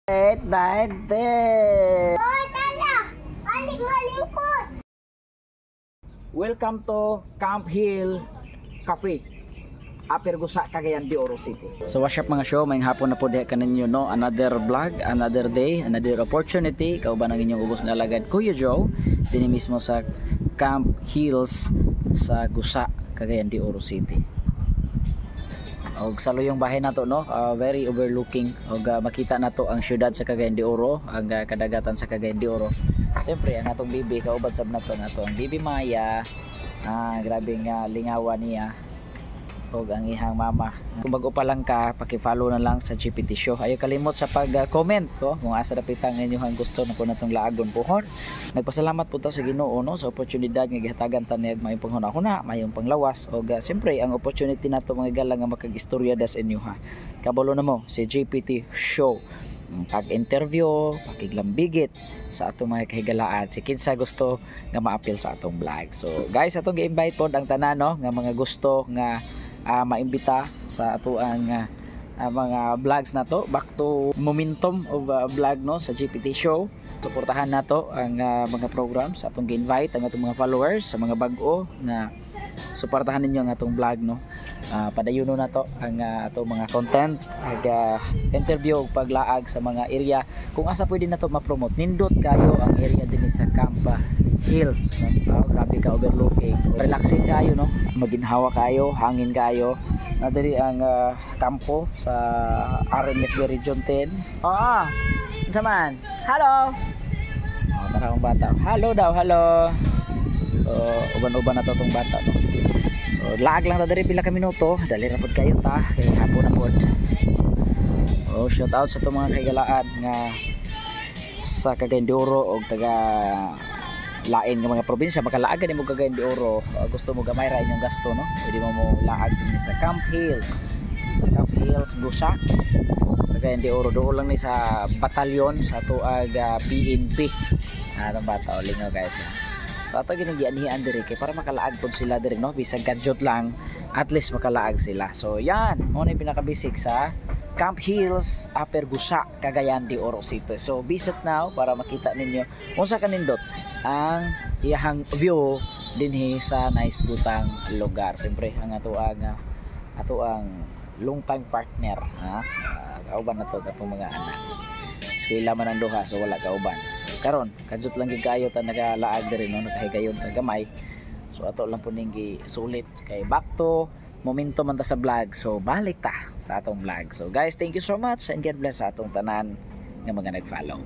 Welcome to Camp Hill Cafe, Upper Gusa, Cagayan de Oro City. So what's up mga show, may hapon na po diha kaninyo no, another vlog, another day, another opportunity. Kauban ang inyong ubos nga alagad Kuya Joe, dini mismo sa Camp Hills sa Gusa, Cagayan de Oro City. Og salo yung bahay nato no, very overlooking. Og makita nato ang syudad sa Cagayan de Oro, ang kadagatan sa Cagayan de Oro. Siyempre ang atong bibi kaubad sab nato ang bibi Maya. Grabe nga lingawan niya. Og ang ihang mama. Kung bago pa lang ka, paki-follow na lang sa GPT Show. Ayaw kalimot sa pag-comment ko kung asa dapitan inyong gusto na po natong laagon pohon. Nagpasalamat po ta sa Ginoo no sa oportunidad nga gihatagan ta niya mayong panghuna-huna, mayong panglawas og siyempre ang opportunity nato mga gala nga makag-istorya das inyo ha. Kabalo na mo si GPT Show. Pag-interview, pakiglambigit sa atong mga kahigalaan si kinsa gusto nga ma-appeal sa atong vlog. So guys, atong gi-invite po ang tanan no nga mga gusto nga maimbita sa atuang mga vlogs na to, back to momentum of vlog no sa GPT Show. Suportahan nato ang mga programs sa atong gi-invite ang atong mga followers sa mga bag-o nga suportahan ninyo ang atong vlog no. Padayon na to ang atong mga content ag interview ug paglaag sa mga area kung asa pwede na to ma-promote. Nindot kayo ang area dinhi sa Camp Hills no? Grabe ka overlooking, relaxing kayo no, maginhawa kayo, hangin kayo na diri ang kampo sa RMF Region 10. Unsa man? Hello. Tara ang bata. Hello daw, hello. Uban-uban na to tong bata no. Laag lang ta diri pila ka minuto, dali ra pud kayo ta kay hapon na pod. Shout out sa to mga kaigalaan nga sa Cagayan de Oro og taga lain ng mga probinsya makalaagan mo Cagayan de Oro. Gusto mo gamay ra inyong gasto no, pwede mo laag sa Camp Hills, sa Camp Hills Gusa, Cagayan de Oro. Doon lang ni sa batalyon sa tuag PNP ang bata o lingaw guys. So ato ginigianhian diri kay para makalaag pod sila diri no, bisag gadget lang at least makalaag sila. So yan mo na pinaka-basic sa Camp Hills, Upper Gusa, Cagayan de Oro City. So visit now para makita ninyo unsa kanindot ang iyahang view dinhi sa nice gutang lugar. Siyempre ang ato ang long time partner kauban na to atong mga anak. Eskwela man ang duha so wala kauban. Karon kadjut lang gid kaayo ta nagalaag diri no, nakahigayon ta gamay. So ato lang po ning sulit kay back to momentum man ta sa vlog. So balik ta sa atong vlog. So guys, thank you so much and God bless sa atong tanan nga mga nag-follow.